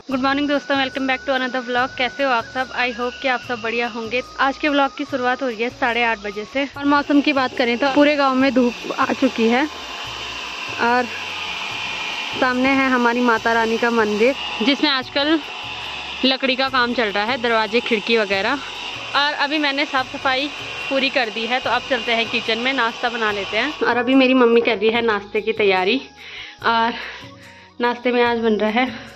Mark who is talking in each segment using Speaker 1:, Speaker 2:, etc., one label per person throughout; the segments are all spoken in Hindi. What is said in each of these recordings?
Speaker 1: गुड मॉर्निंग दोस्तों, welcome back to another vlog. कैसे हो आप सब? आई होप कि आप सब बढ़िया होंगे। आज के व्लॉग की शुरुआत हो रही है 8:30 बजे से। और मौसम की बात करें तो पूरे गांव में धूप आ चुकी है और सामने है हमारी माता रानी का मंदिर, जिसमें आजकल लकड़ी का काम चल रहा है, दरवाजे खिड़की वगैरह। और अभी मैंने साफ़ सफाई पूरी कर दी है, तो अब चलते हैं किचन में, नाश्ता बना लेते हैं। और अभी मेरी मम्मी कर रही है नाश्ते की तैयारी। और नाश्ते में आज बन रहा है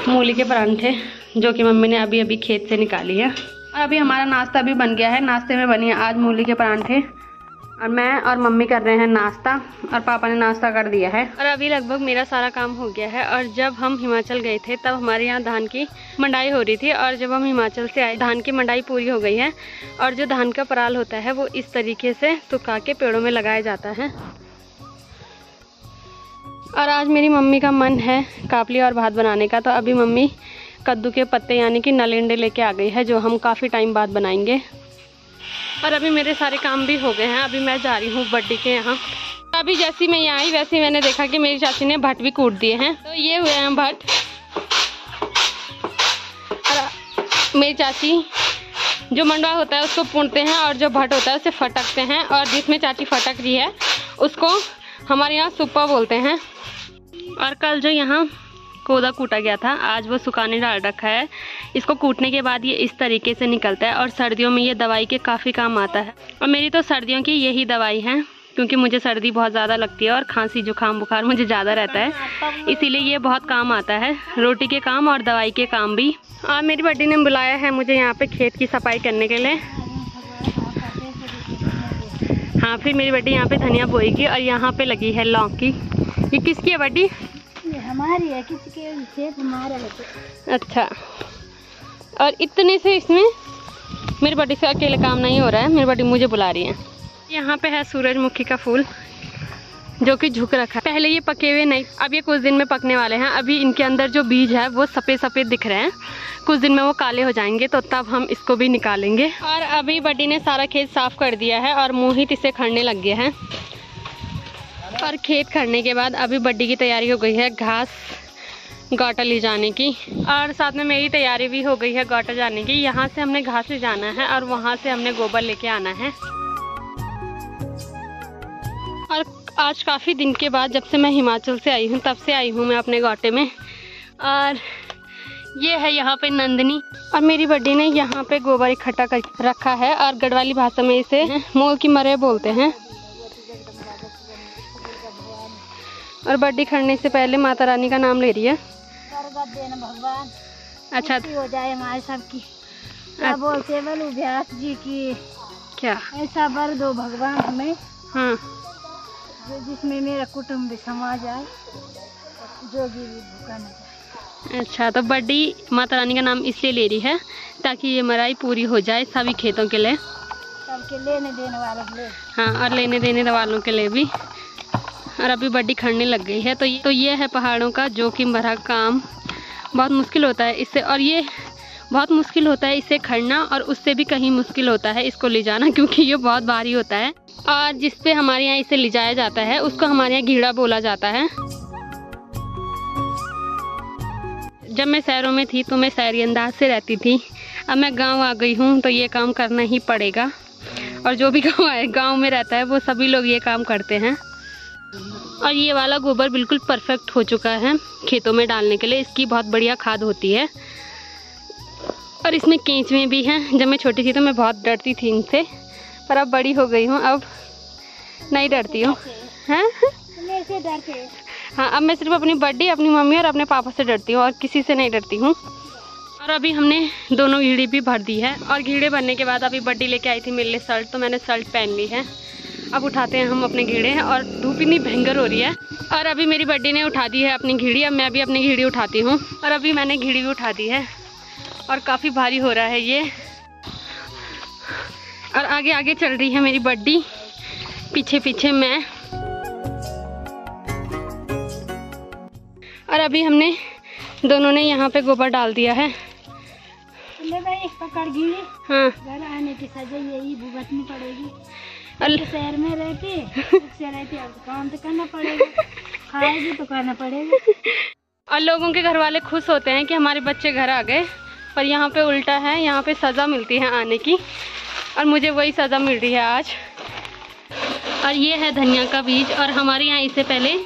Speaker 1: मूली के परांठे, जो कि मम्मी ने अभी अभी खेत से निकाली है। और अभी हमारा नाश्ता भी बन गया है। नाश्ते में बनी है आज मूली के परांठे और मैं और मम्मी कर रहे हैं नाश्ता और पापा ने नाश्ता कर दिया है। और अभी लगभग मेरा सारा काम हो गया है। और जब हम हिमाचल गए थे तब हमारे यहाँ धान की मंडाई हो रही थी, और जब हम हिमाचल से आए धान की मंडाई पूरी हो गई है। और जो धान का पराल होता है वो इस तरीके से सुखा के पेड़ों में लगाया जाता है। और आज मेरी मम्मी का मन है कापली और भात बनाने का, तो अभी मम्मी कद्दू के पत्ते यानी कि नलिंडे लेके आ गई है, जो हम काफ़ी टाइम बाद बनाएंगे। और अभी मेरे सारे काम भी हो गए हैं। अभी मैं जा रही हूँ बड्डी के यहाँ। अभी जैसी मैं यहाँ आई वैसे मैंने देखा कि मेरी चाची ने भट्ट भी कूट दिए हैं, तो ये हुए हैं भट्ट। और मेरी चाची जो मंडवा होता है उसको पूंछते हैं और जो भट्ट होता है उसे फटकते हैं। और जिसमें चाची फटक रही है उसको हमारे यहाँ सुप्पा बोलते हैं। और कल जो यहाँ कोदा कूटा गया था, आज वो सुखाने डाल रखा है। इसको कूटने के बाद ये इस तरीके से निकलता है और सर्दियों में ये दवाई के काफ़ी काम आता है। और मेरी तो सर्दियों की यही दवाई है, क्योंकि मुझे सर्दी बहुत ज़्यादा लगती है और खांसी जुकाम बुखार मुझे ज़्यादा रहता है, इसीलिए ये बहुत काम आता है, रोटी के काम और दवाई के काम भी। और मेरी बड्डी ने बुलाया है मुझे यहाँ पे खेत की सफाई करने के लिए। हाँ, फिर मेरी बड्डी यहाँ पे धनिया बोएगी और यहाँ पे लगी है लौकी। ये किसकी है बड्डी?
Speaker 2: हमारी है, किसी के खेत हमारा है तो।
Speaker 1: अच्छा, और इतने से इसमें मेरी बड्डी से अकेले काम नहीं हो रहा है, मेरी बड्डी मुझे बुला रही है। यहाँ पे है सूरजमुखी का फूल जो कि झुक रखा है। पहले ये पके हुए नहीं, अब ये कुछ दिन में पकने वाले हैं। अभी इनके अंदर जो बीज है वो सफ़ेद सफ़ेद दिख रहे हैं, कुछ दिन में वो काले हो जाएंगे, तो तब हम इसको भी निकालेंगे। और अभी बड्डी ने सारा खेत साफ कर दिया है और मोहित इसे खड़ने लग गया है। और खेत खड़ने के बाद अभी बड्डी की तैयारी हो गई है घास गाटा ले जाने की, और साथ में मेरी तैयारी भी हो गई है गाटा जाने की। यहाँ से हमने घास ले जाना है और वहाँ से हमने गोबर लेके आना है। और आज काफ़ी दिन के बाद जब से मैं हिमाचल से आई हूँ तब से आई हूँ मैं अपने गाटे में। और ये है यहाँ पे नंदनी, और मेरी बड्डी ने यहाँ पे गोबर इकट्ठा कर रखा है और गढ़वाली भाषा में इसे मोल की मरे बोलते हैं। और बड्डी खड़ने से पहले माता रानी का नाम ले रही है।
Speaker 2: देना भगवान,
Speaker 1: अच्छा
Speaker 2: हो जाए हमारे सबकी। क्या बोलते बोलो व्यास जी की,
Speaker 1: क्या
Speaker 2: ऐसा वर दो भगवान हमें,
Speaker 1: हाँ,
Speaker 2: जो जिसमें मेरा कुटुंब भी समा जाए, जोगी भी भूखा न जाए।
Speaker 1: अच्छा, तो बड्डी माता रानी का नाम इसलिए ले रही है ताकि ये मराई पूरी हो जाए सभी खेतों के लिए,
Speaker 2: सबके लेने देने वालों के लिए।
Speaker 1: हाँ, और लेने देने वालों के लिए भी। और अभी बड्डी खड़ने लग गई है। तो ये है पहाड़ों का जोखिम भरा काम, बहुत मुश्किल होता है इससे। और ये बहुत मुश्किल होता है इसे खड़ना, और उससे भी कहीं मुश्किल होता है इसको ले जाना, क्योंकि ये बहुत भारी होता है। और जिस पे हमारे यहाँ इसे ले जाया जाता है उसको हमारे यहाँ घीड़ा बोला जाता है। जब मैं शहरों में थी तो मैं शहरी अंदाज से रहती थी, अब मैं गाँव आ गई हूँ तो ये काम करना ही पड़ेगा। और जो भी गाँव में रहता है वो सभी लोग ये काम करते हैं। और ये वाला गोबर बिल्कुल परफेक्ट हो चुका है खेतों में डालने के लिए, इसकी बहुत बढ़िया खाद होती है। और इसमें केंचुए भी हैं। जब मैं छोटी थी तो मैं बहुत डरती थी इनसे, पर अब बड़ी हो गई हूँ, अब नहीं डरती हूँ। हैं? हाँ, अब मैं सिर्फ अपनी बड्डी, अपनी मम्मी और अपने पापा से डरती हूँ और किसी से नहीं डरती हूँ। और अभी हमने दोनों घीड़ी भी भर दी है। और घीड़े भरने के बाद अभी बड्डी लेके आई थी मेरे लिए शर्ट, तो मैंने शर्ट पहन ली है। अब उठाते हैं हम अपने घीड़े, और धूप इतनी भयंकर हो रही है। और अभी मेरी बड्डी ने उठा दी है अपनी घीड़ी, अब मैं भी अपनी घीड़ी उठाती हूँ। और अभी मैंने घीड़ी भी उठा दी है और काफ़ी भारी हो रहा है ये। और आगे आगे चल रही है मेरी बड्डी, पीछे पीछे मैं। और अभी हमने दोनों ने यहाँ पे गोबर डाल दिया है।
Speaker 2: भाई पकड़ घीड़ी,
Speaker 1: हाँ,
Speaker 2: घर आने की सजा यही भुगतनी पड़ेगी।
Speaker 1: अल्लाह
Speaker 2: शहर में रहती अब काम तो करना पड़ेगा, खाएगी तो करना पड़ेगा।
Speaker 1: और लोगों के घर वाले खुश होते हैं कि हमारे बच्चे घर आ गए, पर यहाँ पे उल्टा है, यहाँ पे सज़ा मिलती है आने की, और मुझे वही सज़ा मिल रही है आज। और ये है धनिया का बीज, और हमारे यहाँ इससे पहले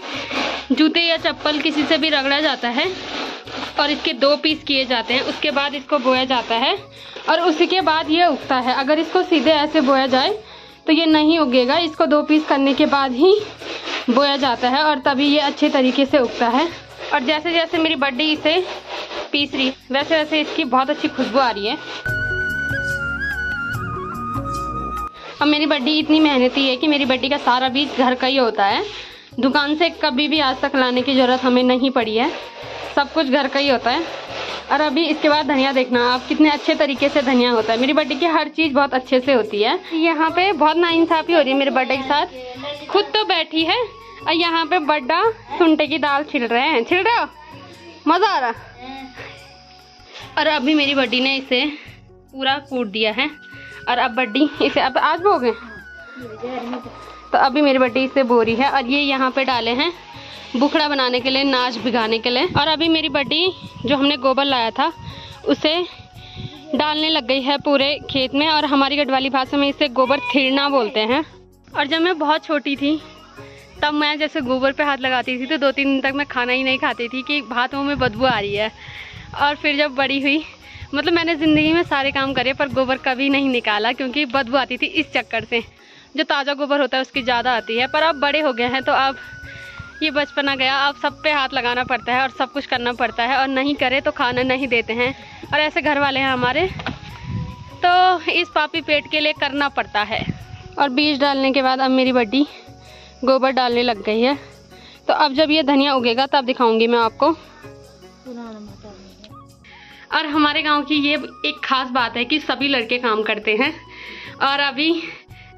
Speaker 1: जूते या चप्पल किसी से भी रगड़ा जाता है और इसके 2 पीस किए जाते हैं, उसके बाद इसको बोया जाता है और उसके बाद ये उगता है। अगर इसको सीधे ऐसे बोया जाए तो ये नहीं उगेगा, इसको 2 पीस करने के बाद ही बोया जाता है और तभी ये अच्छे तरीके से उगता है। और जैसे जैसे मेरी बड्डी इसे पीस रही वैसे वैसे इसकी बहुत अच्छी खुशबू आ रही है। अब मेरी बड्डी इतनी मेहनती है कि मेरी बड्डी का सारा बीज घर का ही होता है, दुकान से कभी भी आज तक लाने की ज़रूरत हमें नहीं पड़ी है, सब कुछ घर का ही होता है। और अभी इसके बाद धनिया देखना आप कितने अच्छे तरीके से धनिया होता है। मेरी बड्डी की हर चीज़ बहुत अच्छे से होती है। यहाँ पे बहुत नाइंसाफ़ी हो रही है मेरे बड्डे के साथ, खुद तो बैठी है और यहाँ पे बड्डा सुंटे की दाल छिल रहे हैं। छिल रहे हो? मज़ा आ रहा। और अभी मेरी बड्डी ने इसे पूरा कूट दिया है और अब बड्डी इसे अब आज बो गए, तो अभी मेरी बड्डी इसे बो रही है। और ये यहाँ पे डाले हैं बुखड़ा बनाने के लिए, नाच भिगाने के लिए। और अभी मेरी बड्डी जो हमने गोबर लाया था उसे डालने लग गई है पूरे खेत में, और हमारी गढ़वाली भाषा में इसे गोबर थिरना बोलते हैं। और जब मैं बहुत छोटी थी तब मैं जैसे गोबर पे हाथ लगाती थी तो 2-3 दिन तक मैं खाना ही नहीं खाती थी कि हाथों में बदबू आ रही है। और फिर जब बड़ी हुई, मतलब मैंने ज़िंदगी में सारे काम करे पर गोबर कभी नहीं निकाला क्योंकि बदबू आती थी इस चक्कर से। जो ताज़ा गोबर होता है उसकी ज़्यादा आती है। पर अब बड़े हो गए हैं तो अब ये बचपना गया, अब सब पे हाथ लगाना पड़ता है और सब कुछ करना पड़ता है, और नहीं करे तो खाना नहीं देते हैं। और ऐसे घर वाले हैं हमारे, तो इस पापी पेट के लिए करना पड़ता है। और बीज डालने के बाद अब मेरी बड्डी गोबर डालने लग गई है, तो अब जब ये धनिया उगेगा तब दिखाऊंगी मैं आपको। और हमारे गांव की ये एक ख़ास बात है कि सभी लड़के काम करते हैं। और अभी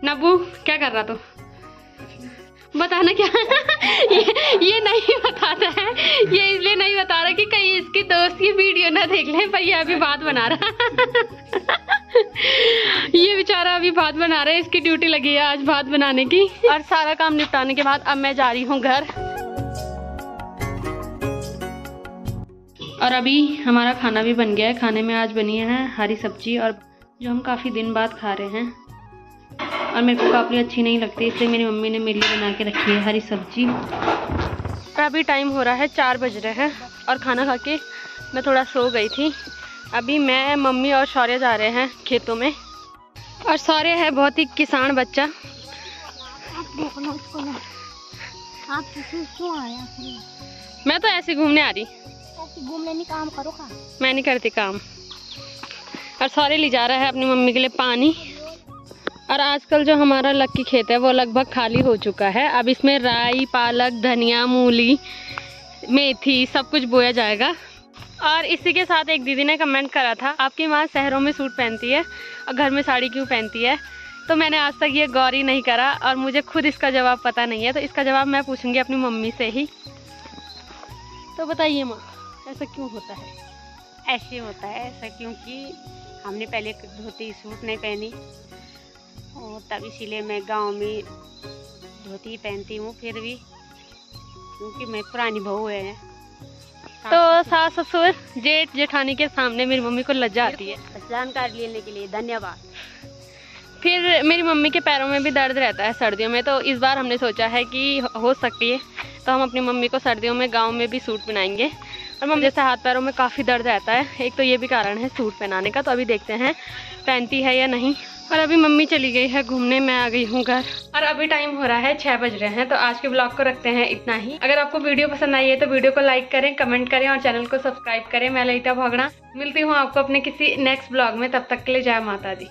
Speaker 1: नब्बू क्या कर रहा, तो बताना क्या? ये नहीं बताता है, ये इसलिए नहीं बता रहा कि कहीं इसकी दोस्त की वीडियो ना देख ले, पर ये अभी बात बना रहा। ये बेचारा अभी भात बना रहा है, इसकी ड्यूटी लगी है आज भात बनाने की। और सारा काम निपटाने के बाद अब मैं जा रही हूँ घर। और अभी हमारा खाना भी बन गया है। खाने में आज बनी है हरी सब्जी, और जो हम काफ़ी दिन बाद खा रहे हैं और मेरे को काफ़ी अच्छी नहीं लगती, इसलिए मेरी मम्मी ने मेरे लिए बना के रखी है हरी सब्जी। और अभी टाइम हो रहा है 4 बज रहे हैं और खाना खा के मैं थोड़ा सो गई थी। अभी मैं, मम्मी और शौर्य जा रहे हैं खेतों में। और शौर्य है बहुत ही किसान बच्चा। मैं तो ऐसे घूमने आ रही,
Speaker 2: घूमने नहीं, काम करो का।
Speaker 1: मैं नहीं करती काम। और शौर्य ले जा रहा है अपनी मम्मी के लिए पानी। और आजकल जो हमारा लक्की खेत है वो लगभग खाली हो चुका है। अब इसमें राई, पालक, धनिया, मूली, मेथी सब कुछ बोया जाएगा। और इसी के साथ एक दीदी ने कमेंट करा था, आपकी माँ शहरों में सूट पहनती है और घर में साड़ी क्यों पहनती है? तो मैंने आज तक ये गौर ही नहीं करा और मुझे खुद इसका जवाब पता नहीं है, तो इसका जवाब मैं पूछूंगी अपनी मम्मी से ही। तो बताइए माँ, ऐसा क्यों होता है?
Speaker 3: ऐसे होता है ऐसा क्योंकि हमने पहले धोती सूट नहीं पहनी, और तब इसीलिए मैं गांव में धोती पहनती हूँ फिर भी, क्योंकि मैं पुरानी बहू है।
Speaker 1: तो सास ससुर जेठ जेठानी के सामने मेरी मम्मी को लज्जा आती है।
Speaker 3: जानकारी लेने के लिए धन्यवाद।
Speaker 1: फिर मेरी मम्मी के पैरों में भी दर्द रहता है सर्दियों में, तो इस बार हमने सोचा है कि हो सकती है तो हम अपनी मम्मी को सर्दियों में गांव में भी सूट पहनाएंगे। और मम्मी जैसे हाथ पैरों में काफ़ी दर्द रहता है, एक तो ये भी कारण है सूट पहनाने का। तो अभी देखते हैं पहनती है या नहीं। और अभी मम्मी चली गई है घूमने, मैं आ गई हूँ घर। और अभी टाइम हो रहा है 6 बज रहे हैं। तो आज के ब्लॉग को रखते हैं इतना ही। अगर आपको वीडियो पसंद आई है तो वीडियो को लाइक करें, कमेंट करें और चैनल को सब्सक्राइब करें। मैं ललिता भोगड़ा मिलती हूँ आपको अपने किसी नेक्स्ट ब्लॉग में। तब तक के लिए जय माता दी।